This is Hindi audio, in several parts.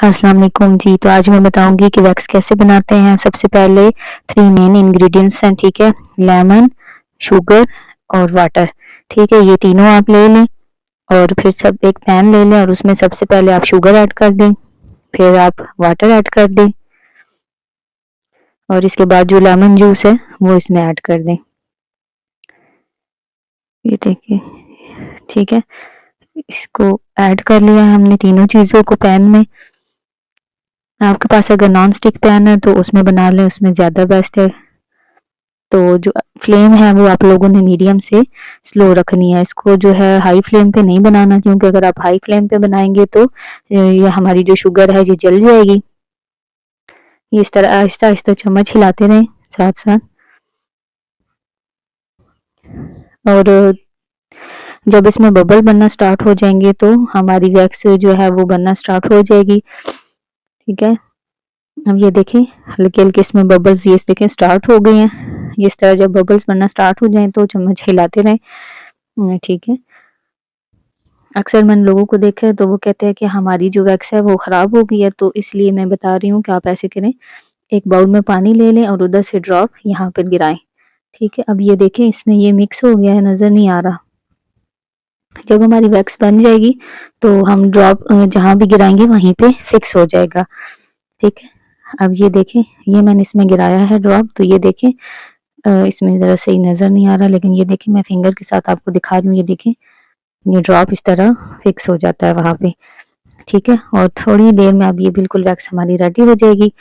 अस्सलाम वालेकुम जी। तो आज मैं बताऊँगी कि वैक्स कैसे बनाते हैं। सबसे पहले 3 मेन इंग्रीडिएंट्स हैं, ठीक है? लेमन, शुगर और वाटर, ठीक है? ये तीनों आप ले लें और फिर सब एक पैन ले लें और उसमें सबसे पहले आप शुगर ऐड कर दें, फिर आप वाटर ऐड कर दें और इसके बाद जो लेमन जूस है वो इसमें ऐड कर दें। ये देखिए, ठीक है? इसको ऐड कर लिया है हमने तीनों चीज़ों को पैन में। आपके पास अगर नॉन स्टिक पैन है तो उसमें बना लें, उसमें ज़्यादा बेस्ट है। तो जो फ्लेम है वो आप लोगों ने मीडियम से स्लो रखनी है। इसको जो है हाई फ्लेम पे नहीं बनाना, क्योंकि अगर आप हाई फ्लेम पे बनाएँगे तो ये हमारी जो शुगर है ये जल जाएगी। ये इस तरह आहिस्ता-आहिस्ता चम्मच हिलाते रहें साथ-साथ। और जब इसमें बबल बनना स्टार्ट हो जाएँगे तो हमारी वैक्स जो है वो बनना स्टार्ट हो जाएगी, ठीक है? अब ये देखें हल्के-हल्के इसमें बबल्स ये देखें स्टार्ट हो गए हैं। इस तरह जब बबल्स बनना स्टार्ट हो जाएँ तो चम्मच हिलाते रहें, ठीक है? अक्सर मैंने लोगों को देखा है तो वो कहते हैं कि हमारी जो वैक्स है वो ख़राब हो गई है, तो इसलिए मैं बता रही हूँ कि आप ऐसे करें, एक बाउल में पानी ले लें और उधर से ड्रॉप यहाँ पर गिराएँ, ठीक है? अब ये देखें इसमें ये मिक्स हो गया है, नज़र नहीं आ रहा। जब हमारी वैक्स बन जाएगी तो हम ड्रॉप जहाँ भी गिराएँगे वहीं पे फिक्स हो जाएगा, ठीक है? अब ये देखें, ये मैंने इसमें गिराया है ड्रॉप, तो ये देखें इसमें ज़रा सही नज़र नहीं आ रहा, लेकिन ये देखें मैं फिंगर के साथ आपको दिखा रही हूँ, ये देखें, ये ड्रॉप इस तरह फिक्स हो जाता है वहाँ पे, ठीक है? और थोड़ी देर में अब ये बिल्कुल वैक्स हमारी रेडी हो जाएगी।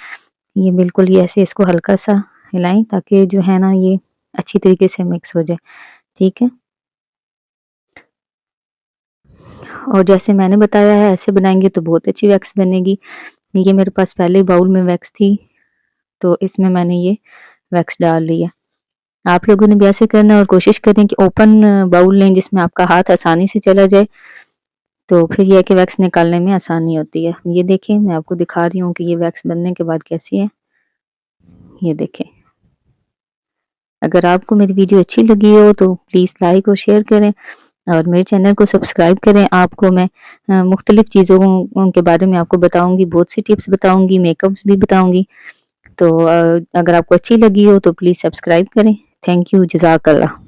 ये बिल्कुल ये ऐसे इसको हल्का-सा हिलाएँ ताकि जो है ना ये अच्छी तरीके से मिक्स हो जाए, ठीक है? और जैसे मैंने बताया है ऐसे बनाएँगे तो बहुत अच्छी वैक्स बनेगी। ये मेरे पास पहले ही बाउल में वैक्स थी, तो इसमें मैंने ये वैक्स डाल ली है। आप लोगों ने भी ऐसे करना है और कोशिश करें कि ओपन बाउल लें जिसमें आपका हाथ आसानी से चला जाए, तो फिर ये है कि वैक्स निकालने में आसानी होती है। ये देखें मैं आपको दिखा रही हूँ कि ये वैक्स बनने के बाद कैसी है, ये देखें। अगर आपको मेरी वीडियो अच्छी लगी हो तो प्लीज़ लाइक और शेयर करें और मेरे चैनल को सब्सक्राइब करें। आपको मैं मुख्तलिफ़ चीज़ों के बारे में आपको बताऊँगी, बहुत सी टिप्स बताऊँगी, मेकअप्स भी बताऊँगी। तो अगर आपको अच्छी लगी हो तो प्लीज़ सब्सक्राइब करें। थैंक यू, जज़ाकल्लाह।